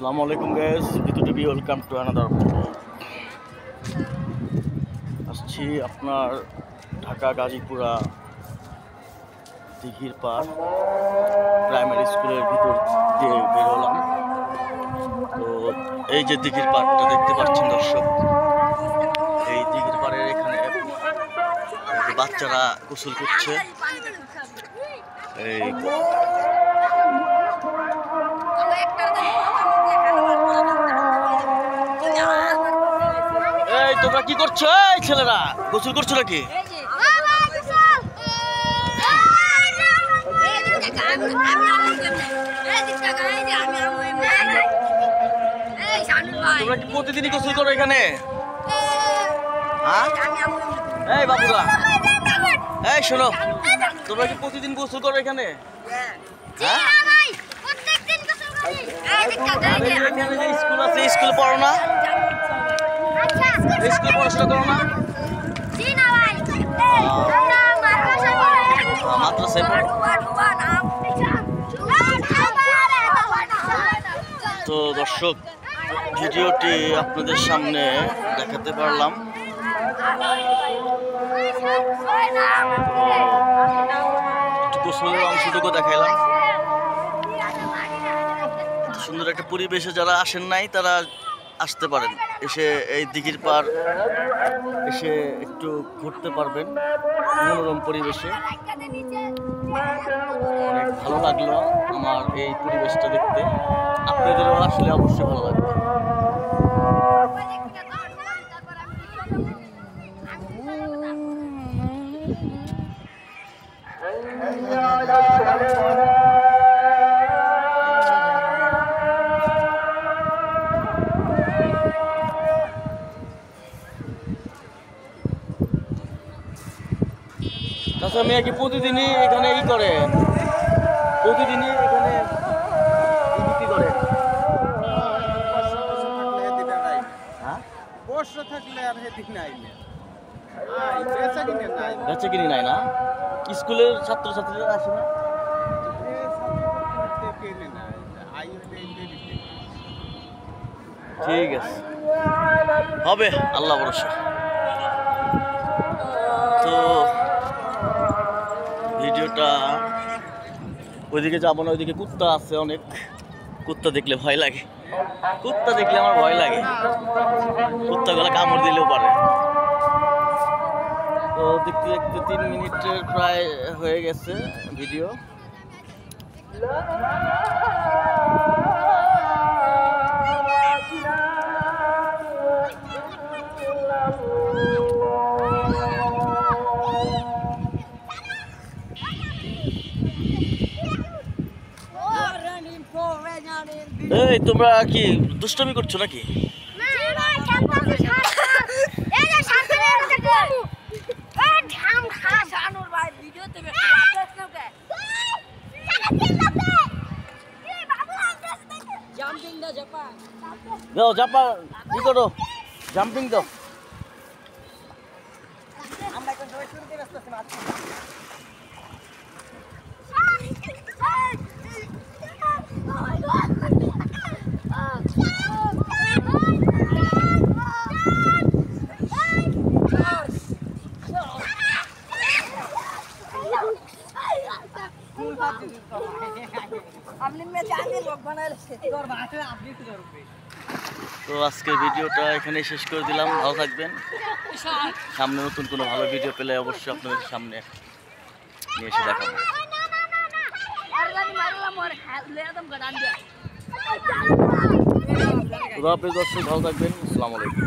আসসালামু আলাইকুম গাইস, ভিতু TV welcome to another blog. আসছি আপনার ঢাকা গাজীপুরা দিঘির পাড় প্রাইমারি স্কুলের ভিতর দিয়ে বেরোলাম। তো এই যে দিঘির পাড়টা দেখতে পাচ্ছেন দর্শক, এই দিঘির পাড়ের এখানে বাচ্চারা গোসল করছে। এই তোমরা কি করছো? এই ছেলেরা গোসল করছো নাকি? তোমরা কি প্রতিদিনই গোসল করো এখানে? এই বাবুরা, এই শোনো, তোমরা কি প্রতিদিন গোসল করো এখানে? স্কুল আছে, স্কুলে পড়ো না? স্কুল পড়াশোনা করো না? মাদ্রাসায় পড়ো? তো দর্শক, ভিডিওটি আপনাদের সামনে দেখাতে পারলাম। একটু গোসলের অংশটুকু দেখাইলাম। সুন্দর একটা পরিবেশে যারা আসেন নাই তারা আসতে পারেন, এসে এই দিঘির পাড় এসে একটু ঘুরতে পারবেন মনোরম পরিবেশে। অনেক ভালো লাগলো আমার এই পরিবেশটা দেখতে, আপনাদেরও আসলে অবশ্যই ভালো লাগবে। আচ্ছা, মেয়ে কি প্রতিদিনই এখানে করে? প্রতিদিনই এখানে বিক্রি করে? বেচা কিনি নাই না? স্কুলের ছাত্রছাত্রীরা আসে না? ঠিক আছে, হবে, আল্লাহ ভরসা। তো ভিডিওটা ওইদিকে যাবো না, ওইদিকে কুত্তা আছে অনেক। কুত্তা দেখলে ভয় লাগে, কুত্তা দেখলে আমার ভয় লাগে, কুত্তাগুলো কামড় দিলেও পারে। তো দেখতে দেখতে 3 মিনিটের প্রায় হয়ে গেছে ভিডিও। এই তোমরা কি দুষ্টমি করছো নাকি? দাও জাপা, কি করো? জাম্পিং দাও। তো আজকের ভিডিওটা এখানে শেষ করে দিলাম। ভালো থাকবেন, সামনে নতুন কোনো ভালো ভিডিও পেলে অবশ্যই আপনাদের সামনে নিয়ে এসে দেখাবো। দর্শক ভালো থাকবেন, আসসালামু আলাইকুম।